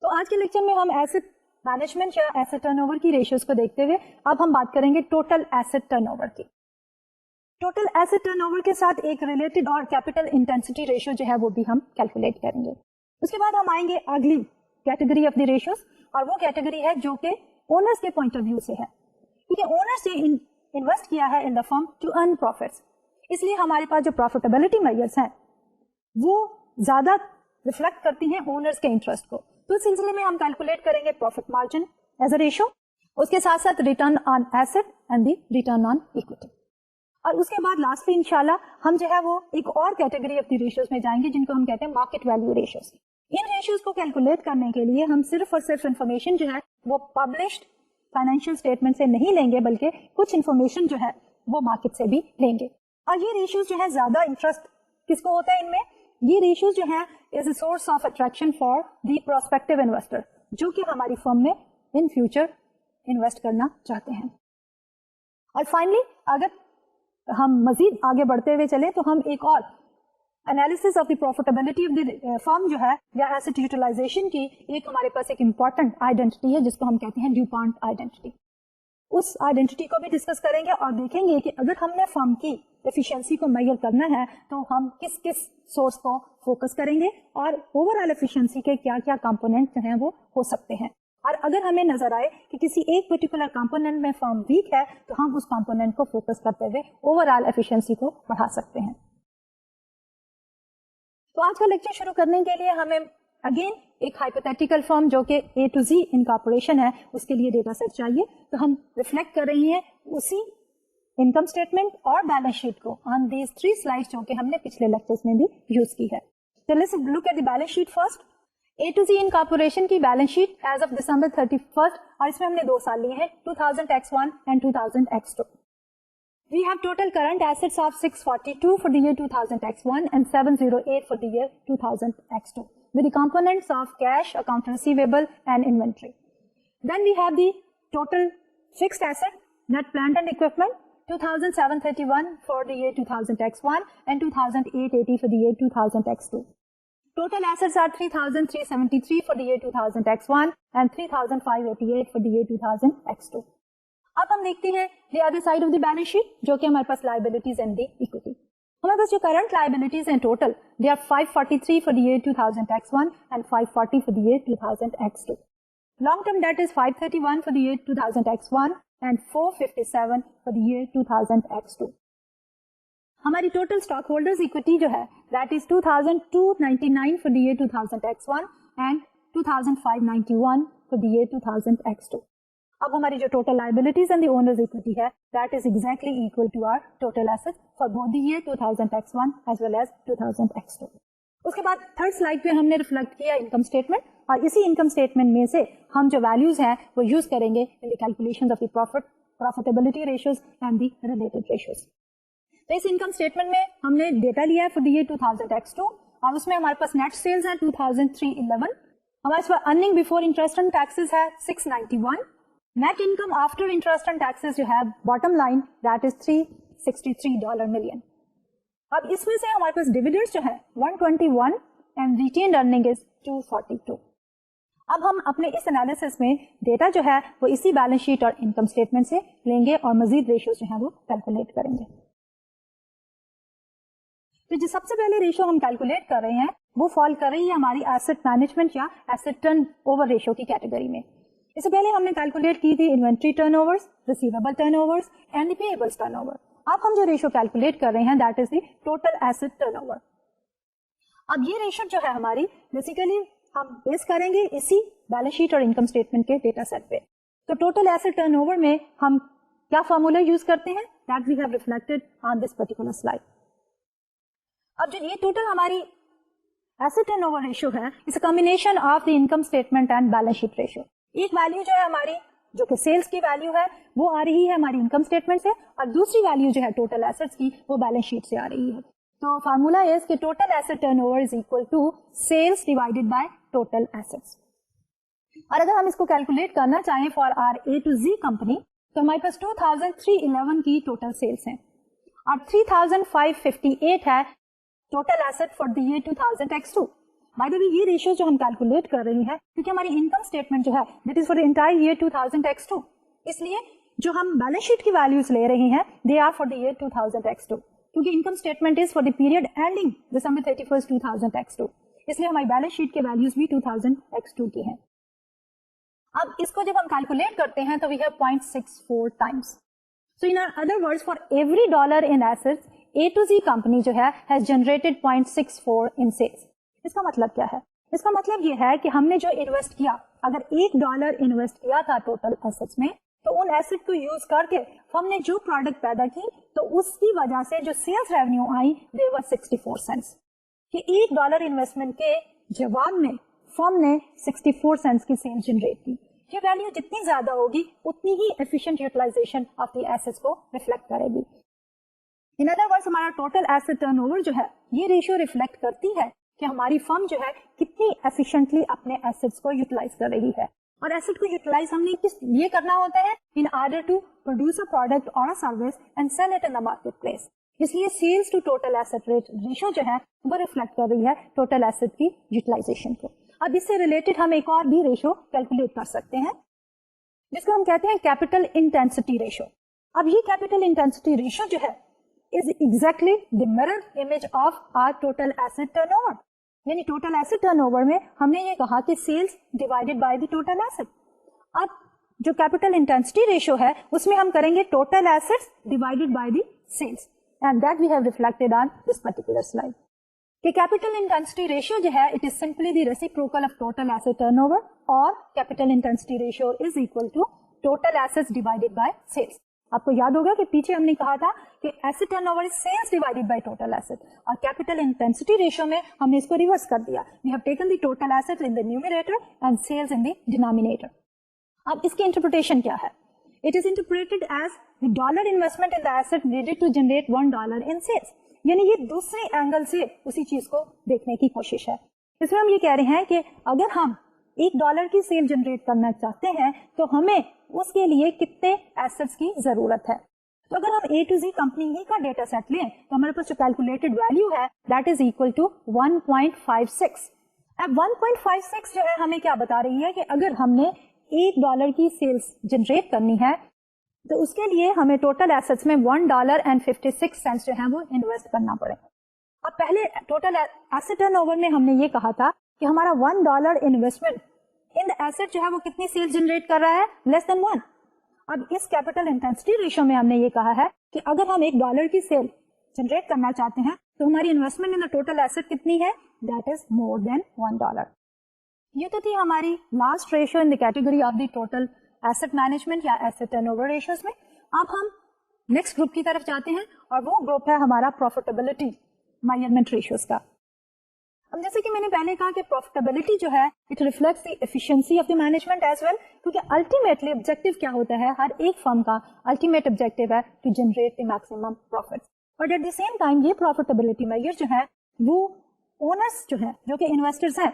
تو آج کے لیکچر میں ہم ایسٹ مینجمنٹ یا ایسٹ ٹرن اوور کی ریشیوز کو دیکھتے ہوئے اب ہم بات کریں گے ٹوٹل ایسٹ ٹرن اوور کی. ٹوٹل ایسٹ ٹرن اوور کے ساتھ ایک ریلیٹڈ اور کیپٹل انٹینسٹی ریشیو جو ہے وہ بھی ہم کیلکولیٹ کریں گے. اس کے بعد ہم آئیں گے اگلی کیٹیگری آف دی ریشیوز, اور وہ کیٹیگری ہے جو کہ اونرز کے پوائنٹ آف ویو سے ہے, کیونکہ اونرز نے انویسٹ کیا ہے ان دا فرم ٹو ارن پروفٹس, اس لیے ہمارے پاس جو پروفیٹیبلٹی میجرز ہیں وہ زیادہ ریفلیکٹ کرتی ہیں اونرز کے انٹرسٹ کو. تو اس سلسلے میں ہم کیلکولیٹ کریں گے profit margin as a ratio, اس کے ساتھ ساتھ return on asset and the return on equity, اور اس کے بعد لاسٹلی انشاءاللہ ہم جو ہے وہ ایک اور کیٹیگری آف دی ریشیوز میں جائیں گے جن کو ہم کہتے ہیں مارکیٹ ویلیو ریشیوز. ان ریشیوز کو کیلکولیٹ کرنے کے لیے ہم صرف اور صرف انفارمیشن جو ہے وہ پبلشڈ فائنینشیل اسٹیٹمنٹ سے نہیں لیں گے, بلکہ کچھ انفارمیشن جو ہے وہ مارکیٹ سے بھی لیں گے. اور یہ ریشیوز جو ہے زیادہ انٹرسٹ کس کو ہوتا ہے ان میں, یہ ریشیوز جو ہے is a source of attraction for the prospective investor جو کہ ہماری فرم میں ان فیوچر انویسٹ کرنا چاہتے ہیں. اور فائنلی اگر ہم مزید آگے بڑھتے ہوئے چلیں تو ہم ایک اور analysis of the profitability of the firm جو ہے یا ایسٹ یوٹیلائزیشن کی ایک ہمارے پاس ایک امپورٹنٹ آئیڈینٹی ہے جس کو ہم کہتے ہیں ڈیوپانٹ آئیڈینٹی. اس آئیڈینٹی کو بھی ڈسکس کریں گے اور دیکھیں گے کہ اگر ہم نے فرم کی ایفیشنسی کو میئر کرنا ہے تو ہم کس کس سورس کو فوکس کریں گے اور اوور آل ایفیشنسی کے کیا کیا کمپوننٹ جو ہیں وہ ہو سکتے ہیں. اور اگر ہمیں نظر آئے کہ کسی ایک پرٹیکولر کمپوننٹ میں فرم ویک ہے تو ہم اس کمپوننٹ کو فوکس کرتے ہوئے اوور آل ایفیشنسی کو بڑھا سکتے ہیں. تو آج کا لیکچر شروع کرنے کے لیے ہمیں اگین ایک ہائپوتھیٹیکل فرم جو کہ اے ٹو زی انکارپوریشن ہے اس کے لیے ڈیٹا سیٹ چاہیے. تو ہم ریفلیکٹ کر رہی ہیں اسی انکم اسٹیٹمنٹ اور بیلنس شیٹ کو آن دیز 3 سلائڈ جو کہ ہم نے پچھلے لیکچرز میں بھی یوز کی ہے. So let's look at the balance sheet first. A to Z Incorporation کی balance sheet as of December 31st, اور اس میں ہم نے 2 سال لیے ہیں 2000 X1 and 2000 X2. We have total current assets of 642 for the year 2000 X1 and 708 for the year 2000 X2 with the components of cash, account receivable and inventory. Then we have the total fixed asset, net plant and equipment, 2731 for the year 2000 X1 and 2880 for the year 2000 X2. Total assets are 3373 for the year 2000 X1 and 3588 for the year 2000 X2. اب ہم دیکھتے ہیں the other side of the balance sheet جو کہ ہمارے پاس liabilities and the equity. ہمارے پاس جو current liabilities ہیں total they are 543 for the year 2000 X1 and 540 for the year 2000 X2. Long term debt is 531 for the year 2000 X1 and 457 for the year 2000 X2. ہماری total stock holders equity جو ہے that is 2299 for the year 2000 X1 and 2591 for the year 2000 X2. اب ہماری جو total liabilities and the owners equity ہے that is exactly equal to our total asset for both the year 2000 X1 as well as 2000 X2. اس کے بعد third slide پہ ہم نے ریفلیکٹ کیا انکم اسٹیٹمنٹ, اور اسی انکم اسٹیٹمنٹ میں سے ہم جو ویلیوز ہیں وہ یوز کریں گے in the calculation of the profitability ratios and the related ratios. تو اس انکم اسٹیٹمنٹ میں ہم نے ڈیٹا لیا ہے فار دی ایئر 2000 X2, اور اس میں ہمارے پاس نیٹ سیلز ہیں 2311, ہمارے پاس earning before interest and taxes ہے 691, net income after interest and taxes جو ہے bottom line that is $363 million. اب اس میں سے ہمارے پاس ڈیویڈنڈز جو ہے 121 اینڈ ریٹینڈ ارننگ از 242. اب ہم اپنے اس انالیسس میں ڈیٹا جو ہے وہ اسی بیلنس شیٹ اور انکم اسٹیٹمنٹ سے لیں گے اور مزید ریشیوز جو ہیں وہ کیلکولیٹ کریں گے. تو جو سب سے پہلے ریشو ہم کیلکولیٹ کر رہے ہیں وہ فال کر رہی ہے ہماری ایسٹ مینجمنٹ یا ایسٹ ٹرن اوور ریشو کی کیٹیگری میں. اس سے پہلے ہم نے کیلکولیٹ کی تھی inventory turnovers, receivable turnovers and payables turnover. اب ہم جو ریشو کیلکولیٹ کر رہے ہیں that is the total asset turnover. اب یہ ریشو جو ہے ہماری بیسیکلی ہم بیس کریں گے اسی بیلنس شیٹ اور انکم اسٹیٹمنٹ کے ڈیٹا سیٹ پہ. تو ٹوٹل ایسٹ ٹرن اوور میں ہم کیا فارمولا یوز کرتے ہیں that we have reflected on this particular slide. اب جو یہ ٹوٹل ہماری ایسٹ ٹرن اوور ریشو ہے it's a combination of the income statement and balance sheet ratio. ایک ویلیو جو ہے ہماری جو کہ سیلس کی ویلیو ہے وہ آ رہی ہے ہماری انکم اسٹیٹمنٹ سے, اور دوسری ویلیو جو ہے ٹوٹل ایسٹس کی وہ بیلنس شیٹ سے آ رہی ہے. تو فارمولا از کہ total asset turnover is equal to sales divided by total assets. اور اگر ہم اس کو کیلکولیٹ کرنا چاہیں for our A to Z company تو ہمارے پاس 2311 کی ٹوٹل سیلس ہیں اور 3558 ہے total asset for the year 2000 X2. By the way ये रेशियो जो हम कैलकुलेट कर रहे हैं, क्योंकि हमारी इनकम स्टेटमेंट जो है that is for the entire year 2000x2, इसलिए जो हम बैलेंस शीट की वैल्यूज ले रहे हैं they are for the year 2000x2, क्योंकि income statement is for the period ending December 31st 2000x2, इसलिए हमारी बैलेंस शीट के वैल्यूज भी 2000x2 की हैं। अब इसको जब हम कैलकुलेट करते हैं तो we have 0.64 times. So in other words, for every dollar in assets A to Z company जो है हैज जनरेटेड 0.64 इन सेल्स। इसका मतलब क्या है? इसका मतलब ये है कि हमने जो इन्वेस्ट किया, अगर $1 इन्वेस्ट किया था टोटल एसेट्स में, तो उन एसेट को यूज करके हमने जो प्रोडक्ट पैदा की, तो उसकी वजह से जो सेल्स रेवेन्यू आई दे वर 64 सेंट्स। कि $1 इन्वेस्टमेंट के जवाब में फर्म ने 64 सेंट्स की सेल जनरेट की। ये वैल्यू जितनी ज्यादा होगी उतनी ही efficient utilization of the assets को रिफ्लेक्ट करेगी। इन अदर वर्ड्स, हमारा टोटल एसेट टर्नओवर जो है ये रेशियो रिफ्लेक्ट करती है कि हमारी फर्म जो है कितनी एफिशिएंटली अपने एसेट्स को यूटिलाइज कर रही है। और एसेट को यूटिलाइज हमने किस लिए करना होता है? In order to produce a product और a service and sell it in the market place. इसलिए sales to total asset ratio जो है वो रिफ्लेक्ट कर रही है टोटल एसेट की यूटिलाइजेशन को। अब इससे रिलेटेड हम एक और भी रेशियो कैलकुलेट कर सकते हैं जिसको हम कहते हैं कैपिटल इंटेंसिटी रेशियो। अब ये कैपिटल इंटेंसिटी रेशियो जो है is exactly the mirror image of our total asset turnover. यानी टोटल एसेट टर्नओवर में हमने ये कहा कि sales divided by the total asset. अब जो कैपिटल इंटेंसिटी रेशियो है उसमें हम करेंगे total assets divided by the sales, and that we have reflected on this particular slide. कि कैपिटल इंटेंसिटी रेशियो जो है it is simply the reciprocal of total asset turnover, और capital intensity ratio is equal to total assets divided by sales. आपको याद होगा कि पीछे हमने कहा था कि asset turnover is sales divided by total asset, और कैपिटल इंटेंसिटी रेशियो में हमने इसको रिवर्स कर दिया। We have taken the total asset in the numerator and sales in the denominator. अब इसकी इंटरप्रिटेशन क्या है? It is interpreted as the dollar investment in the asset needed to generate $1 in sales. यानी ये दूसरे angle से उसी चीज को देखने की कोशिश है। इसमें हम ये कह रहे हैं कि अगर हम $1 की सेल जनरेट करना चाहते हैं तो हमें उसके लिए कितने एसेट्स की जरूरत है। तो अगर हम A to Z कंपनी ही का डेटा सेट लें तो हमारे पास जो कैलकुलेटेड वैल्यू है दैट इज इक्वल टू 1.56। अब 1.56 जो है हमें क्या बता रही है कि अगर हमने $1 की सेल्स जनरेट करनी है तो उसके लिए हमें टोटल एसेट्स में $1.56 जो है वो इन्वेस्ट करना पड़ेगा। अब पहले टोटल एसेट टर्नओवर में हमने ये कहा था कि हमारा $1 इन्वेस्टमेंट इन द एसेट जो है वो कितनी सेल्स जनरेट कर रहा है? Less than 1। अब इस कैपिटल इंटेंसिटी रेशियो में हमने ये कहा है कि अगर हम $1 की सेल जनरेट करना चाहते हैं तो हमारी investment in the total asset कितनी है? That is more than $1। ये तो थी हमारी last ratio in the category of the total asset management या एसेट टर्नओवर रेशियोज में। अब हम नेक्स्ट ग्रुप की तरफ जाते हैं और वो ग्रुप है हमारा प्रॉफिटेबिलिटी मेजरमेंट रेशियोज का। अब जैसे कि मैंने पहले कहा कि प्रॉफिटेबिलिटी जो है it reflects the efficiency of the management as well, क्योंकि अल्टीमेटली ऑब्जेक्टिव क्या होता है? हर एक फर्म का अल्टीमेट ऑब्जेक्टिव है to generate the maximum profit. और एट द सेम टाइम ये प्रॉफिटेबिलिटी मेजर जो है वो ओनर्स जो है, जो कि इन्वेस्टर्स हैं,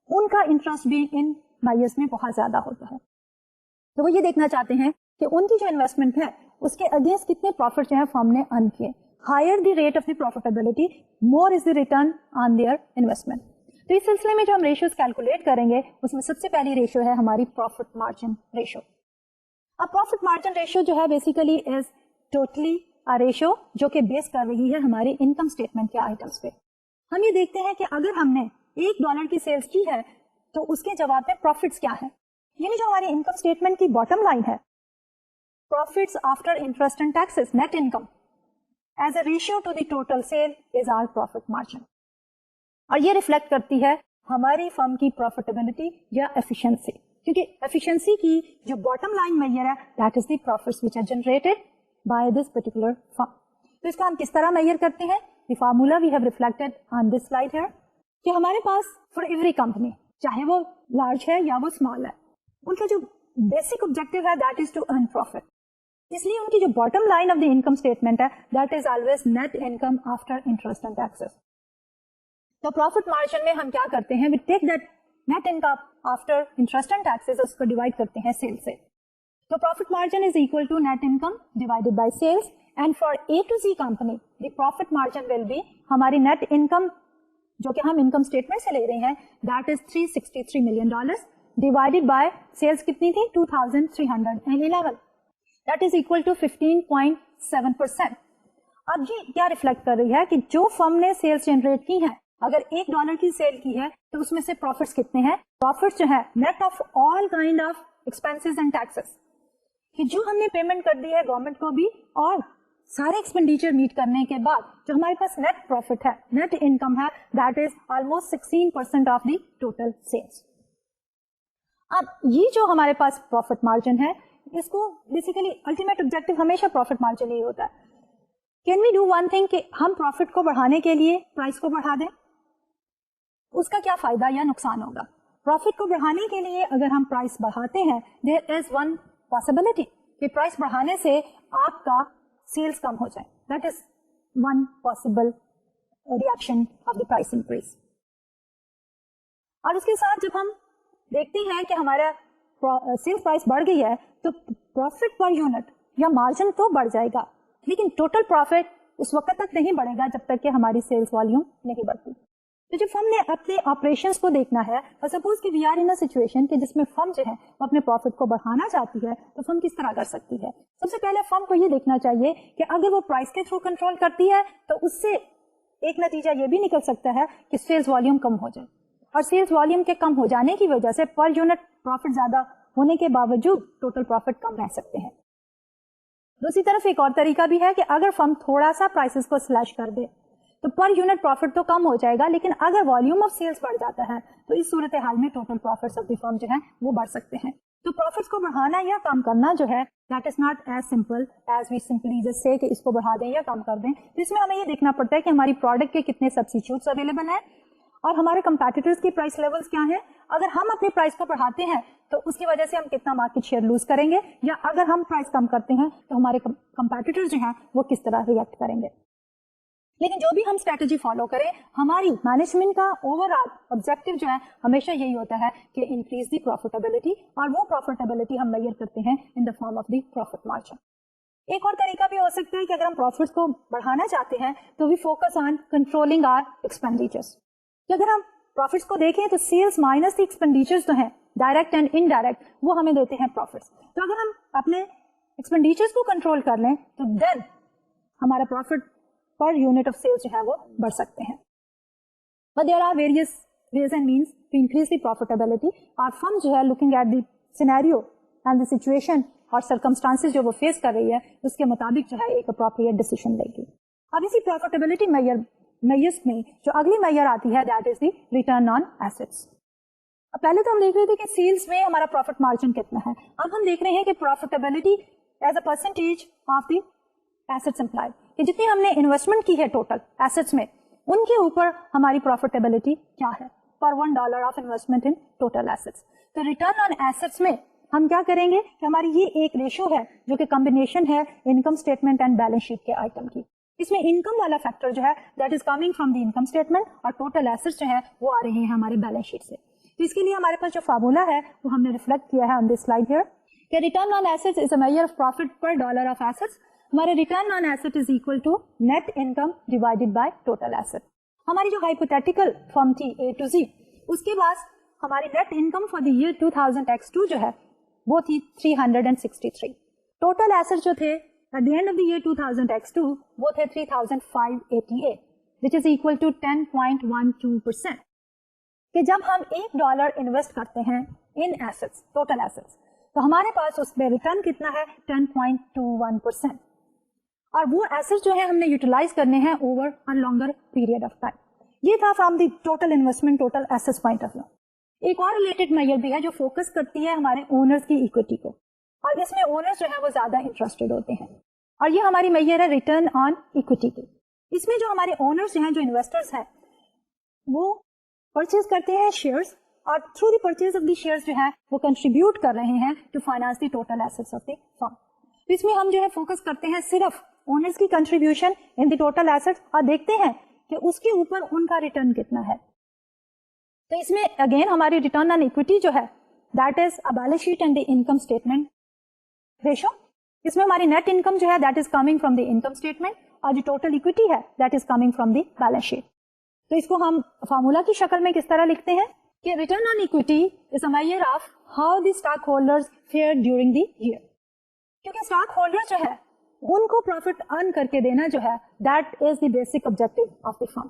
उनका इंटरेस्ट भी इन मेजर्स में बहुत ज्यादा होता है। तो वो ये देखना चाहते हैं कि उनकी जो इन्वेस्टमेंट है उसके अगेंस्ट कितने प्रॉफिट जो है फर्म ने अर्न किए। Higher the rate of the profitability, more is the return on their investment. तो इस सिलसिले में जो हम रेशियोज कैलकुलेट करेंगे उसमें सबसे पहली रेशियो है हमारी प्रॉफिट मार्जिन रेशियो। अब प्रॉफिट मार्जिन रेशियो जो है basically is totally a ratio जो कि बेस कर रही है हमारे इनकम स्टेटमेंट के आइटम्स पे। हम ये देखते हैं कि अगर हमने $1 की सेल्स की है तो उसके जवाब में प्रॉफिट्स क्या है। यानी जो हमारी इनकम स्टेटमेंट की बॉटम लाइन है, profits after interest and taxes, net income as a ratio to the total sale is our profit margin. और ये रिफ्लेक्ट करती है हमारी फर्म की प्रॉफिटेबिलिटी या एफिशिएंसी, क्योंकि एफिशिएंसी की जो बॉटम लाइन मेजर है that is the profits which are generated by this particular firm. तो इसको हम किस तरह मेजर करते हैं? The formula we have reflected on this slide here कि हमारे पास फॉर एवरी कंपनी, चाहे वो लार्ज है या वो स्मॉल है, उनका जो बेसिक ऑब्जेक्टिव है that is to earn profit. इसलिए उनकी जो bottom line of the income statement है that is always net income after interest and taxes. तो प्रॉफिट मार्जिन में हम क्या करते हैं? We take that net income after interest and taxes, उसको डिवाइड करते हैं सेल से। तो profit margin is equal to net income divided by sales, and for A to Z company the profit margin will be हमारी net income जो कि हम income statement से ले रहे हैं, that is $363 million divided by sales कितनी थी 2311, दैट इज इक्वल टू 15.7%. अब ये क्या रिफ्लेक्ट कर रही है कि जो फर्म ने सेल्स जनरेट की है, अगर $1 की सेल की है तो उसमें से प्रॉफिट्स कितने हैं, प्रॉफिट्स जो है net of all kind of expenses and taxes, कि जो हमने पेमेंट कर दी है गवर्नमेंट को भी, और सारे एक्सपेंडिचर मीट करने के बाद जो हमारे पास नेट प्रॉफिट है, नेट इनकम है, that is almost 16% of the total sales. अब ये जो हमारे पास प्रॉफिट मार्जिन है, इसको बेसिकली अल्टीमेट ऑब्जेक्टिव हमेशा प्रॉफिट मार्जिन ही होता है. Can we do one thing कि हम प्रॉफिट को बढ़ाने के लिए प्राइस को बढ़ा दें, उसका क्या फायदा या नुकसान होगा? प्रॉफिट को बढ़ाने के लिए अगर हम प्राइस बढ़ाते हैं, देयर इज वन पॉसिबिलिटी कि प्राइस बढ़ाने से आपका सेल्स कम हो जाए. That is one possible reaction of the price increase. और उसके साथ जब हम देखते हैं कि हमारा सेल्स प्राइस बढ़ गई है तो प्रॉफिट पर यूनिट या मार्जिन तो बढ़ जाएगा, लेकिन टोटल प्रॉफिट उस वक्त तक नहीं बढ़ेगा जब तक कि हमारी सेल्स वॉल्यूम नहीं बढ़ती. तो जब फर्म ने अपने ऑपरेशंस को देखना है, और सपोज कि we are in a situation कि जिसमें फर्म जो है वो अपने प्रॉफिट को बढ़ाना चाहती है, तो फर्म किस तरह कर सकती है? सबसे पहले फर्म को ये देखना चाहिए कि अगर वो प्राइस के थ्रू कंट्रोल करती है तो उससे एक नतीजा ये भी निकल सकता है कि सेल्स वॉल्यूम कम हो जाए, और सेल्स वॉल्यूम के कम हो जाने की वजह से पर यूनिट प्रॉफिट ज्यादा होने के बावजूद टोटल प्रॉफिट कम रह सकते हैं. दूसरी तरफ एक और तरीका भी है कि अगर फर्म थोड़ा सा प्राइसेस को स्लैश कर दे तो पर यूनिट प्रॉफिट तो कम हो जाएगा, लेकिन अगर वॉल्यूम ऑफ सेल्स बढ़ जाता है तो इस सूरत हाल में total profits of the firm जो है वो बढ़ सकते हैं. तो प्रॉफिट्स को बढ़ाना या कम करना जो है, that is not as simple as we simply just say कि इसको बढ़ा दें या कम कर दें. तो इसमें हमें ये देखना पड़ता है कि हमारी प्रोडक्ट के कितने सब्स्टिट्यूट्स अवेलेबल हैं और हमारे कंपेटिटर्स की प्राइस लेवल्स क्या हैं. अगर हम अपनी प्राइस को बढ़ाते हैं तो उसकी वजह से हम कितना मार्केट शेयर लूज करेंगे, या अगर हम प्राइस कम करते हैं तो हमारे कंपेटिटर्स जो हैं वो किस तरह रिएक्ट करेंगे. लेकिन जो भी हम स्ट्रेटजी फॉलो करें, हमारी मैनेजमेंट का ओवरऑल ऑब्जेक्टिव जो है हमेशा यही होता है कि इंक्रीज दी प्रॉफिटेबिलिटी, और वो प्रॉफिटेबिलिटी हम मेजर करते हैं इन the form of the profit margin. एक और तरीका भी हो सकता है कि अगर हम प्रॉफिट्स को बढ़ाना चाहते हैं तो we focus on controlling our expenditures. कि अगर हम प्रॉफिट्स को देखें तो सेल्स माइनस द एक्सपेंडिचर्स जो हैं डायरेक्ट एंड इनडायरेक्ट, वो हमें देते हैं प्रॉफिट्स. तो अगर हम अपने एक्सपेंडिचर्स को कंट्रोल कर लें तो देन हमारा profit per unit of sales जो है वो बढ़ सकते हैं. But there are various ways and means to increase the profitability. और फर्म जो है looking at the scenario and the situation और सर्कमस्टांसेस जो वो फेस कर रही है, उसके मुताबिक जो है एक अप्रोप्रिएट डिसीजन लेगी. अब इसी प्रॉफिटेबिलिटी मेजर्स में जो अगली मेजर आती है, that is the return on assets. अब पहले तो हम देख रहे थे कि सेल्स में हमारा प्रॉफिट मार्जिन कितना है. अब हम देख रहे हैं कि profitability as a percentage of the assets employed, कि जितनी हमने इन्वेस्टमेंट की है टोटल एसेट्स में, उनके ऊपर हमारी प्रॉफिटेबिलिटी क्या है पर $1 of investment in total assets. तो रिटर्न ऑन एसेट्स में हम क्या करेंगे कि हमारी ये एक रेशो है जो कि कॉम्बिनेशन है income statement and balance sheet के आइटम की. इसमें इनकम वाला फैक्टर जो है that is coming from the income statement, और टोटल एसेट्स जो है वो आ रहे हैं हमारे बैलेंस शीट से. तो इसके लिए हमारे पास जो फार्मूला है वो हमने रिफ्लेक्ट किया है ऑन दिस स्लाइड हियर, कि return on assets is a measure of profit per $1 of assets. हमारे return on asset is equal to net income divided by total asset. हमारी जो हाइपोथेटिकल फर्म थी A to Z, उसके बाद हमारी net income for the year 2000x2 जो है वो थी 363. टोटल एसेट जो थे at the end of the year 2000x2 वो थे 3588, विच इज इक्वल टू 10.12%. कि जब हम $1 इन्वेस्ट करते हैं इन एसेट्स, टोटल एसेट्स, तो हमारे पास उसमें रिटर्न कितना है 10.21%. और वो एसेट्स जो है हमने यूटिलाइज करने हैं over a longer period of time. ये था from the total investment total assets point of view. एक और रिलेटेड मेजर भी है जो फोकस करती है हमारे ओनर्स की इक्विटी को, और इसमें ओनर्स जो है वो ज्यादा इंटरेस्टेड होते हैं, और ये हमारी मेजर है रिटर्न ऑन इक्विटी की. इसमें जो हमारे ओनर्स हैं, जो इन्वेस्टर्स हैं, वो परचेज करते हैं शेयर्स, और through the purchase of the shares जो है वो कंट्रीब्यूट कर रहे हैं to finance the total assets of the firm. तो इसमें हम जो है फोकस करते हैं सिर्फ ओनर्स की contribution in the total assets, और देखते हैं कि उसके ऊपर उनका रिटर्न कितना है. तो इसमें अगेन हमारी रिटर्न ऑन इक्विटी जो है that is a balance sheet and the income statement ratio. इसमें हमारी नेट इनकम जो है that is coming from the income statement, और जो टोटल इक्विटी है that is coming from the balance sheet. तो इसको हम फार्मूला की शक्ल में किस तरह लिखते हैं कि return on equity is a measure of how the stock holders fair during the year, क्योंकि स्टॉक होल्डर जो है उनको प्रॉफिट अर्न करके देना जो है that is the basic objective of the firm,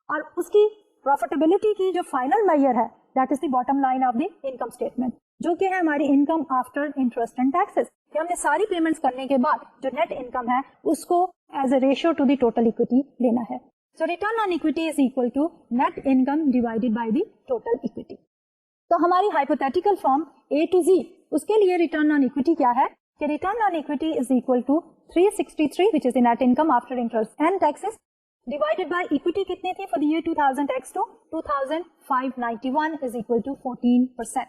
और उसकी प्रॉफिटेबिलिटी की जो फाइनल मेजर है that is the bottom line of the income statement, जो कि है हमारी income after interest and taxes, कि हमने सारी पेमेंट्स करने के बाद जो नेट इनकम है उसको as a ratio to the total equity लेना है. So return on equity is equal to net income divided by the total equity. तो हमारी hypothetical form A to Z, उसके लिए रिटर्न ऑन इक्विटी क्या है कि return on equity is equal to 363 which is the net income after interest and taxes divided by equity कितनी थी for the year 2000 2591 इज इक्वल टू 14%.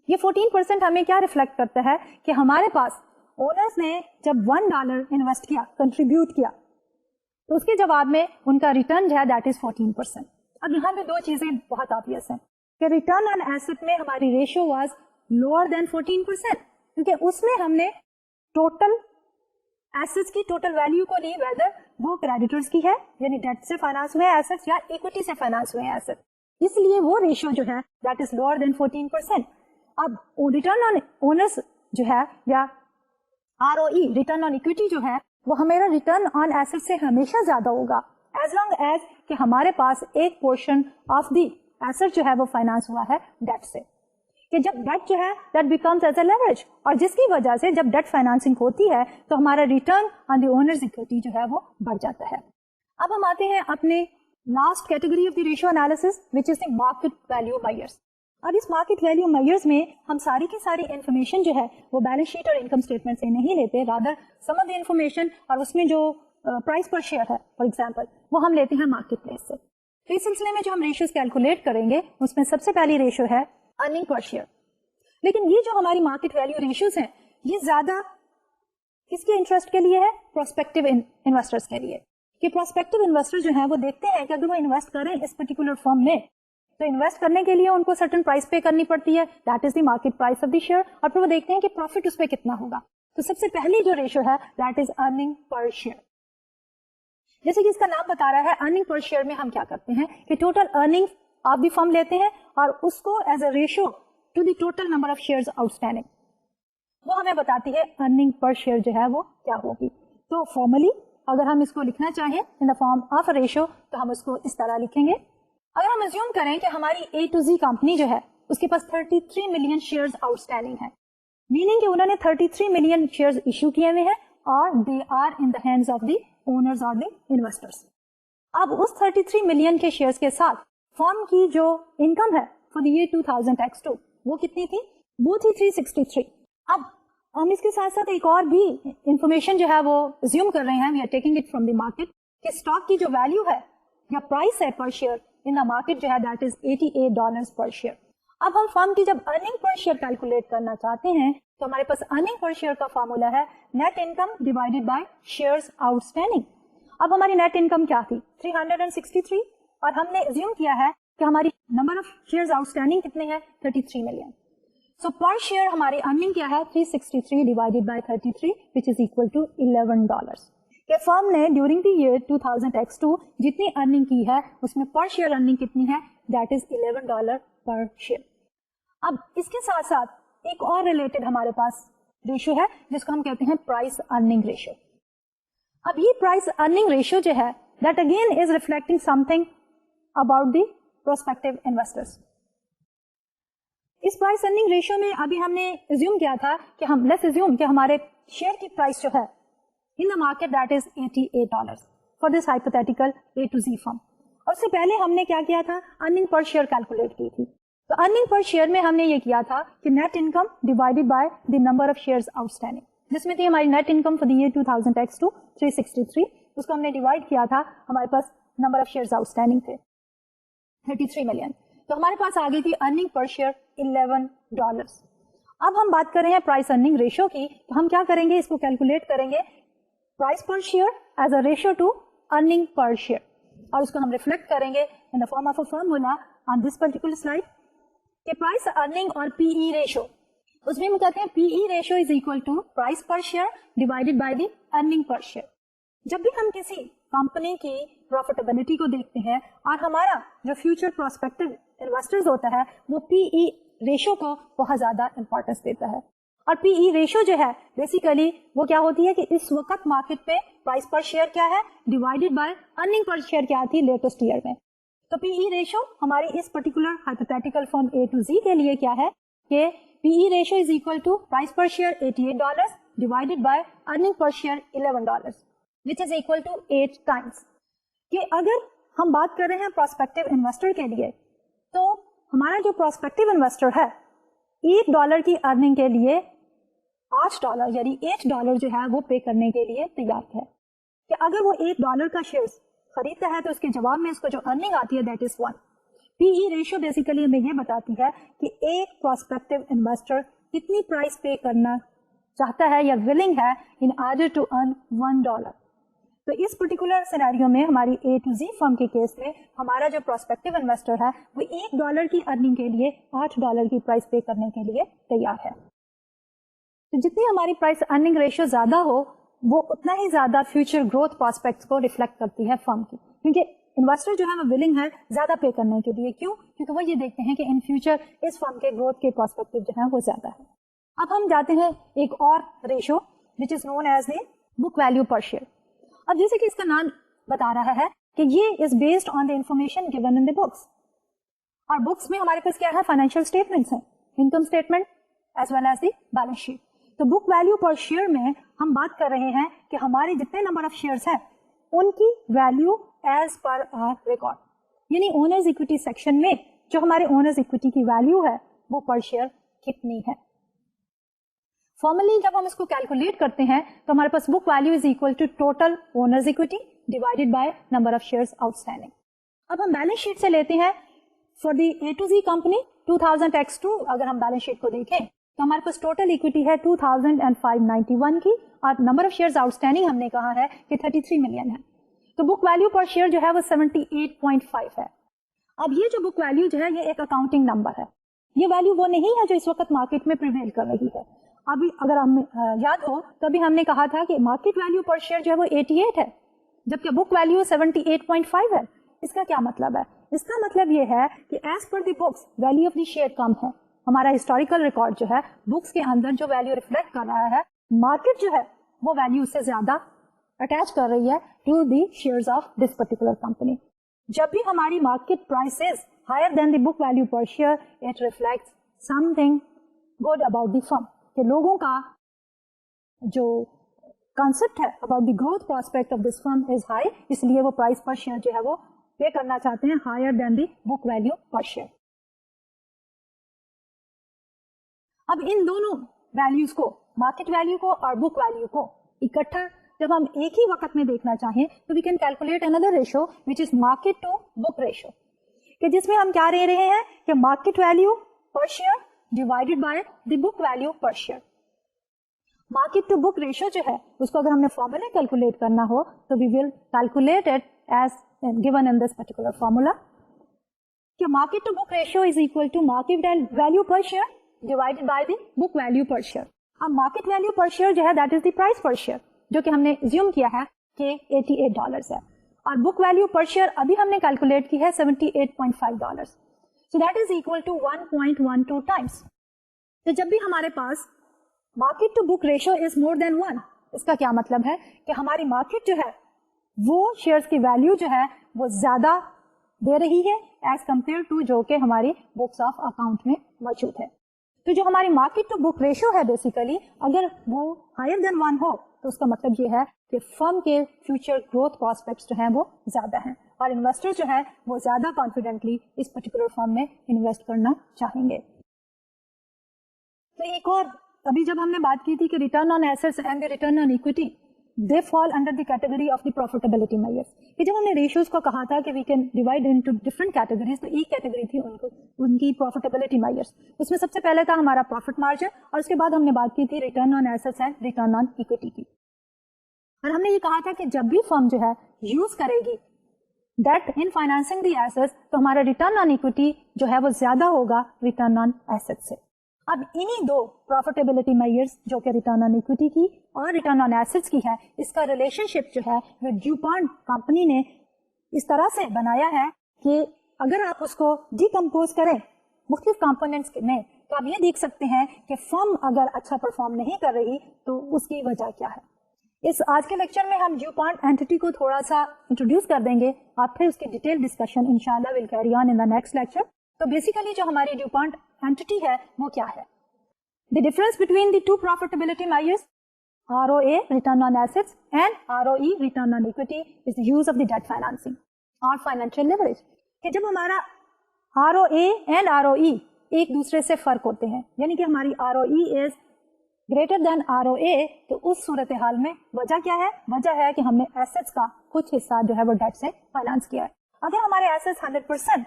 ये 14% हमें क्या रिफ्लेक्ट करता है कि हमारे पास ओनर्स ने जब $1 इन्वेस्ट किया, कंट्रीब्यूट किया, तो उसके जवाब में उनका रिटर्न जो है दैट इज 14%. अब यहाँ पे दो चीजें बहुत ऑब्वियस हैं कि रिटर्न ऑन एसेट में हमारी रेशियो वाज लोअर देन 14%, क्योंकि उसमें हमने टोटल एसेट्स की टोटल वैल्यू को ली, वेदर वो क्रेडिटर्स की है यानी डेट से फाइनेंस हुए एसेट्स या इक्विटी से फाइनेंस हुए एसेट, इसलिए वो रेशियो जो है दैट इज लोअर देन 14%. अब रिटर्न ऑन ओनर्स जो है या ROE रिटर्न ऑन इक्विटी जो है वो हमारा रिटर्न ऑन एसेट से हमेशा ज्यादा होगा एज लॉन्ग एज कि हमारे पास एक पोर्शन ऑफ द एसेट जो है वो फाइनेंस हुआ है डेट से, कि जब डेट जो है that becomes as a leverage, और जिसकी वजह से जब डेट फाइनेंसिंग होती है तो हमारा return on the owners equity जो है वो बढ़ जाता है. अब हम आते हैं अपने last category of the ratio analysis which is the market value measures. अब इस मार्केट वैल्यू मेजर्स में हम सारी की सारी इन्फॉर्मेशन जो है वो बैलेंस शीट और इनकम स्टेटमेंट से नहीं लेते, rather some of the information और उसमें जो प्राइस पर शेयर है फॉर एग्जांपल वो हम लेते हैं मार्केट प्लेस से. तो इस सिलसिले में जो हम रेशियोज कैलकुलेट करेंगे उसमें सबसे पहली रेशियो है अर्निंग पर शेयर. लेकिन ये जो हमारी मार्केट वैल्यू रेशियोज हैं ये ज्यादा किसके इंटरेस्ट के लिए है, प्रोस्पेक्टिव इन्वेस्टर्स के लिए, कि प्रोस्पेक्टिव इन्वेस्टर जो है वो देखते हैं कि अगर वो इन्वेस्ट करें इस पर्टिकुलर फर्म में तो इन्वेस्ट करने के लिए उनको सर्टेन प्राइस पे करनी पड़ती है, that is the market price of the share, और फिर वो देखते हैं कि प्रॉफिट उस पर कितना होगा. तो सबसे पहली जो रेशियो है that is earning per share. जैसे कि इसका नाम बता रहा है अर्निंग पर शेयर में हम क्या करते हैं कि total earning of the firm लेते हैं और उसको as a ratio to the total number of shares outstanding, वो हमें बताती है अर्निंग पर शेयर जो है वो क्या होगी. तो फॉर्मली अगर हम इसको लिखना चाहें इन the form of a ratio तो हम उसको इस तरह लिखेंगे. अगर हम अज्यूम करें कि हमारी A to Z कंपनी जो है उसके पास 33 मिलियन शेयर्स आउटस्टैंडिंग है, मीनिंग कि उन्होंने 33 मिलियन शेयर्स इश्यू किए हुए हैं और they are in the hands of the owners और द इन्वेस्टर्स. अब उस 33 मिलियन के शेयर्स के साथ फर्म की जो इनकम है फॉर द ईयर 2000 वो कितनी थी, वो थी 363. अब हम इसके साथ साथ एक और भी इंफॉर्मेशन जो है वो अज्यूम कर रहे हैं, we are taking it from the market, कि स्टॉक की जो वैल्यू है या प्राइस है पर शेयर इन द मार्केट जो है दैट इज $88 पर शेयर. अब हम फर्म की जब अर्निंग पर शेयर कैलकुलेट करना चाहते हैं तो हमारे पास अर्निंग पर शेयर का फॉर्मूला है net income divided by shares outstanding. अब हमारी नेट इनकम क्या थी 363 और हमने अज्यूम किया है कि हमारी नंबर ऑफ शेयर्स आउटस्टैंडिंग कितने हैं 33 मिलियन. सो पर शेयर हमारी अर्निंग क्या है 363 divided by 33 which is equal to $11. कि फर्म ने ड्यूरिंग द ईयर 2000 जितनी अर्निंग की है उसमें पर शेयर अर्निंग कितनी है दैट इज $11 पर शेयर. अब इसके साथ साथ एक और रिलेटेड हमारे पास रेशियो है जिसको हम कहते हैं प्राइस अर्निंग रेशियो. अब ये प्राइस अर्निंग रेशियो जो है that again is reflecting something about the prospective investors. इस प्राइस अर्निंग रेशियो में अभी हमने अज्यूम किया था कि हम लेट्स अज्यूम कि हमारे शेयर की प्राइस जो है in the market that is $88 for this hypothetical A to Z firm. और उससे पहले हमने क्या किया था अर्निंग पर शेयर कैलकुलेट की थी. तो अर्निंग पर शेयर में हमने ये किया था कि net income divided by the number of shares outstanding, जिसमें थी हमारी net income for the year 2000 363, उसको हमने डिवाइड किया था, हमारे पास नंबर ऑफ शेयर्स आउटस्टैंडिंग थे 33 मिलियन. तो हमारे पास आ गई थी अर्निंग पर शेयर $11. अब हम बात कर रहे हैं प्राइस अर्निंग रेशियो की, तो हम क्या करेंगे इसको कैलकुलेट करेंगे price per share as a ratio to earning per share, और उसको हम रिफ्लेक्ट करेंगे in the form of a formula on this particular slide कि प्राइस अर्निंग और पीई रेशियो, उसमें हम कहते हैं PE ratio is equal to price per share divided by the earning per share. जब भी हम किसी कंपनी की प्रॉफिटेबिलिटी को देखते हैं और हमारा जो फ्यूचर प्रोस्पेक्टिव इन्वेस्टर्स होता है वो पीई रेशो को बहुत ज्यादा इंपॉर्टेंस देता है। और पीई रेशो जो है बेसिकली वो क्या होती है कि इस वक्त मार्केट पे प्राइस पर शेयर क्या है divided by earning per share क्या थी लेटेस्ट ईयर में। तो पीई रेशो हमारी इस particular hypothetical firm A to Z के लिए क्या है कि PE ratio is equal to price per share $88 divided by earning per share $11 which is equal to 8 times. कि अगर हम बात कर रहे हैं प्रोस्पेक्टिव इन्वेस्टर के लिए तो हमारा जो प्रोस्पेक्टिव इन्वेस्टर है $1 की अर्निंग के लिए $8 यानी $8 जो है वो पे करने के लिए तैयार है। कि अगर वो $1 का शेयर खरीदता है तो उसके जवाब में उसको जो अर्निंग आती है that is 1। PE ratio basically हमें ये बताती है कि एक प्रोस्पेक्टिव इन्वेस्टर कितनी प्राइस पे करना चाहता है या विलिंग है इन ऑर्डर टू अर्न $1। तो इस पर्टिकुलर सिनेरियो में हमारी ए टू जी फर्म के केस में हमारा जो प्रोस्पेक्टिव इन्वेस्टर है वो $1 की अर्निंग के लिए $8 की प्राइस पे करने के लिए तैयार है। तो जितनी हमारी प्राइस अर्निंग रेशियो ज्यादा हो वो उतना ही ज्यादा फ्यूचर ग्रोथ प्रोस्पेक्ट्स को रिफ्लेक्ट करती है फर्म की, क्योंकि इन्वेस्टर जो है वो विलिंग है ज्यादा पे करने के लिए। क्यों? क्योंकि वो ये देखते हैं कि इन फ्यूचर इस फर्म के ग्रोथ के प्रोस्पेक्टिव जो है वो ज्यादा है। अब हम जाते हैं एक और ratio which is known as the book value per share. अब जैसे कि इसका नाम बता रहा है कि ये is based on the information given in the books, और बुक्स में हमारे पास क्या है फाइनेंशियल स्टेटमेंट्स हैं, income statement as well as the balance sheet. तो बुक वैल्यू पर शेयर में हम बात कर रहे हैं कि हमारे जितने नंबर ऑफ शेयर्स हैं उनकी value as per our record, यानी ओनर्स इक्विटी सेक्शन में जो हमारे ओनर्स इक्विटी की वैल्यू है वो पर शेयर कितनी है। फॉर्मली जब हम इसको कैलकुलेट करते हैं तो हमारे पास book value is equal to total owners equity divided by number of shares outstanding. अब हम बैलेंस शीट से लेते हैं for the A to Z company 2000x2 अगर हम बैलेंस शीट को देखें तो हमारे पास टोटल इक्विटी है 2591 की और नंबर ऑफ शेयर्स आउटस्टैंडिंग हमने कहा है कि 33 मिलियन है। तो बुक वैल्यू पर शेयर जो है वो 78.5 है। अब ये जो बुक वैल्यू जो है ये एक अकाउंटिंग नंबर है, ये वैल्यू वो नहीं है जो इस वक्त मार्केट में प्रिवेल कर रही है। अभी अगर हमें याद हो तभी हमने कहा था कि मार्केट वैल्यू पर शेयर जो है वो 88 है जबकि बुक वैल्यू 78.5 है। इसका क्या मतलब है? इसका मतलब ये है कि as per the books value of the share कम है। हमारा हिस्टोरिकल रिकॉर्ड जो है बुक्स के अंदर जो वैल्यू रिफ्लेक्ट कर रहा है मार्केट जो है वो वैल्यू से ज्यादा अटैच कर रही है to the shares of this particular company. जब भी हमारी market price is higher than the book value per share it reflects something good about the firm, कि लोगों का जो कॉन्सेप्ट है about the growth prospect of this firm is high, इसलिए वो प्राइस पर शेयर जो है वो पे करना चाहते हैं higher than the book value per share. अब इन दोनों वैल्यूज को, मार्केट वैल्यू को और बुक वैल्यू को इकट्ठा जब हम एक ही वक्त में देखना चाहें तो we can calculate another ratio which is market to book ratio, कि जिसमें हम क्या ले रहे हैं कि market value per share divided by the book value per share. Market to book ratio जो है उसको अगर हमने फॉर्मूला कैलकुलेट करना हो तो we will calculate it as given in this particular formula कि market to book ratio is equal to market value per share divided by the book value per share. अब मार्केट वैल्यू पर शेयर जो है that is the price per share जो कि हमने assume किया है कि $88 है, और बुक वैल्यू पर शेयर अभी हमने कैलकुलेट की है $78.5, so that is equal to 1.12 times. तो जब भी हमारे पास market to book ratio is more than 1, इसका क्या मतलब है कि हमारी मार्केट जो है वो शेयर्स की वैल्यू जो है वो ज्यादा दे रही है एज कंपेयर टू जो कि हमारी बुक्स ऑफ अकाउंट में मौजूद है। तो जो हमारी मार्केट टू बुक रेशो है बेसिकली अगर वो हायर देन 1 हो तो उसका मतलब ये है कि फर्म के फ्यूचर ग्रोथ प्रोस्पेक्ट्स जो हैं वो ज्यादा हैं और इन्वेस्टर जो है वो ज्यादा कॉन्फिडेंटली इस पर्टिकुलर फर्म में इन्वेस्ट करना चाहेंगे। तो एक और अभी जब हमने बात की थी कि return on assets and return on equity they fall under the category of the profitability measures, कि जब हमने रेशियोज को कहा था कि we can divide into different categories, तो एक कैटेगरी थी उनकी प्रॉफिटेबिलिटी मेजर्स। उसमें सबसे पहले था हमारा प्रॉफिट मार्जिन और उसके बाद हमने बात की थी return on assets and return on equity की। और हमने ये कहा था कि जब भी फर्म जो है यूज करेगी that in financing the assets तो हमारा रिटर्न ऑन इक्विटी जो है वो ज्यादा होगा रिटर्न ऑन एसेट्स से। अब इन्हीं दो प्रॉफिटेबिलिटी मेजर्स जो कि रिटर्न ऑन इक्विटी की और रिटर्न ऑन एसेट्स की है, इसका रिलेशनशिप जो है वो ड्यूपॉन्ट कंपनी ने इस तरह से बनाया है कि अगर आप उसको डिकम्पोज करें मुख्तलिफ कंपोनेंट्स में, तो आप ये देख सकते हैं कि फर्म अगर अच्छा परफॉर्म नहीं कर रही तो उसकी वजह क्या है। इस आज के लेक्चर में हम ड्यूपॉन्ट एंटिटी को थोड़ा सा इंट्रोड्यूस कर देंगे और फिर उसकी डिटेल डिस्कशन इंशाल्लाह will carry on in the next lecture. तो बेसिकली जो हमारी ड्यूपॉन्ट एंटिटी है वो क्या है? The difference between the two profitability measures ROA return on assets and ROE return on equity is the use of the debt financing और financial leverage. कि जब हमारा ROA एंड ROE एक दूसरे से फर्क होते हैं, यानी कि हमारी ROE is greater than ROA, तो उस सूरत हाल में वजह क्या है? वजह है कि हमने एसेट्स का कुछ हिस्सा जो है वो डेट से फाइनेंस किया है। अगर हमारे एसेट्स 100%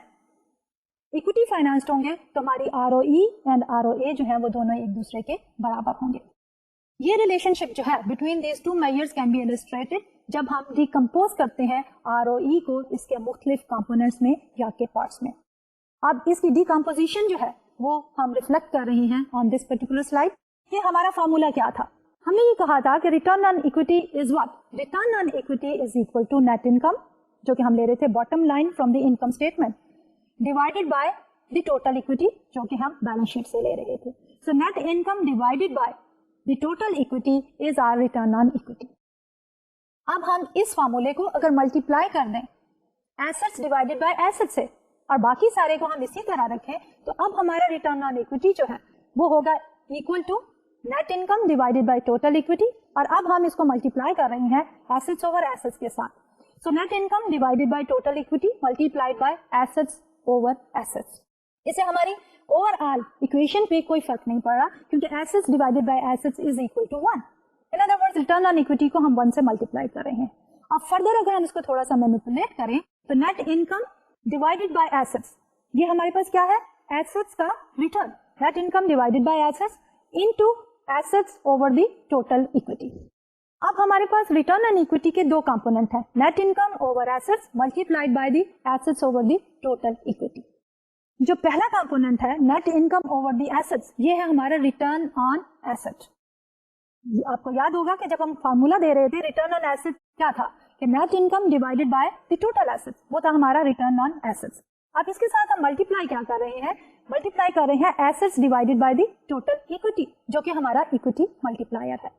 इक्विटी फाइनेंस्ड होंगे तो हमारी ROE एंड ROA जो है वो दोनों एक दूसरे के बराबर होंगे। ये रिलेशनशिप जो है between these two measures can be illustrated जब हम डिकम्पोज करते हैं ROE को इसके मुख्तलिफ कंपोनेंट्स में या के पार्ट्स में। अब इसकी डिकम्पोजिशन जो है वो हम रिफ्लेक्ट कर रहे हैं ऑन दिस पर्टिकुलर स्लाइड। ये हमारा फॉर्मूला क्या था? हमने ये कहा था कि return on equity is what? Return on equity is equal to net income, जो कि हम ले रहे थे bottom line from the income statement, divided by the total equity जो कि हम बैलेंस शीट से ले रहे थे। So net income divided by the total equity is our return on equity. अब हम इस फॉर्मूले को अगर मल्टीप्लाई कर दें एसेट्स डिवाइडेड बाय एसेट्स से और बाकी सारे को हम इसी तरह रखें, तो अब हमारा रिटर्न ऑन इक्विटी जो है वो होगा equal to net income divided by total equity, और अब हम इसको मल्टीप्लाई कर रहे हैं एसेट्स ओवर एसेट्स के साथ। सो net income divided by total equity multiplied by assets over assets. इसे हमारी ओवरऑल इक्वेशन पे कोई फर्क नहीं पड़ रहा क्योंकि assets divided by assets is equal to 1। In other words return on equity को हम 1 से मल्टीप्लाई कर रहे हैं। अब फर्दर अगर हम इसको थोड़ा सा मैनिपुलेट करें तो net income divided by assets, ये हमारे पास क्या है? एसेट्स का return, net income divided by assets into assets over the total equity. अब हमारे पास रिटर्न ऑन इक्विटी के दो कंपोनेंट हैं, net income over assets multiplied by the assets over the total equity. जो पहला कंपोनेंट है net income over the assets, ये है हमारा रिटर्न ऑन एसेट। आपको याद होगा कि जब हम फार्मूला दे रहे थे रिटर्न ऑन एसेट क्या था कि net income divided by the total assets, वो था हमारा रिटर्न ऑन एसेट्स। अब इसके साथ हम मल्टीप्लाई क्या कर रहे हैं? मल्टीप्लाई कर रहे हैं assets divided by the total equity जो कि हमारा इक्विटी मल्टीप्लायर है।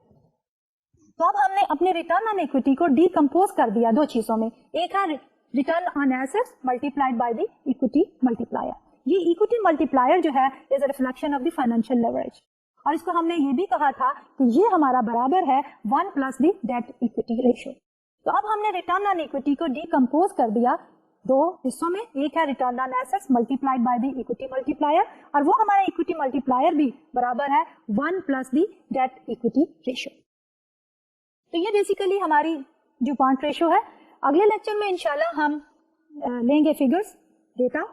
तो अब हमने अपने रिटर्न ऑन इक्विटी को डिकम्पोज कर दिया दो चीजों में, एक है return on assets multiplied by the equity multiplier. ये इक्विटी मल्टीप्लायर जो है is a reflection of the financial leverage, और इसको हमने ये भी कहा था कि ये हमारा बराबर है 1 plus the debt equity ratio. तो अब हमने रिटर्न ऑन इक्विटी को डिकम्पोज कर दिया दो हिस्सों में, एक है return on assets multiplied by the equity multiplier, और वो हमारा इक्विटी मल्टीप्लायर भी बराबर है 1 plus the debt equity ratio. तो ये बेसिकली हमारी ड्यूपॉन्ट रेशियो है। अगले लेक्चर में इंशाल्लाह हम लेंगे फिगर्स, डेटा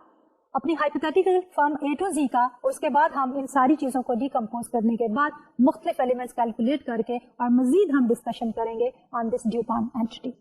अपनी hypothetical firm A to Z का, और उसके बाद हम इन सारी चीजों को डिकम्पोज करने के बाद मुख्तलिफ एलिमेंट्स कैलकुलेट करके और मजीद हम डिस्कशन करेंगे ऑन दिस ड्यूपॉन्ट एंटिटी।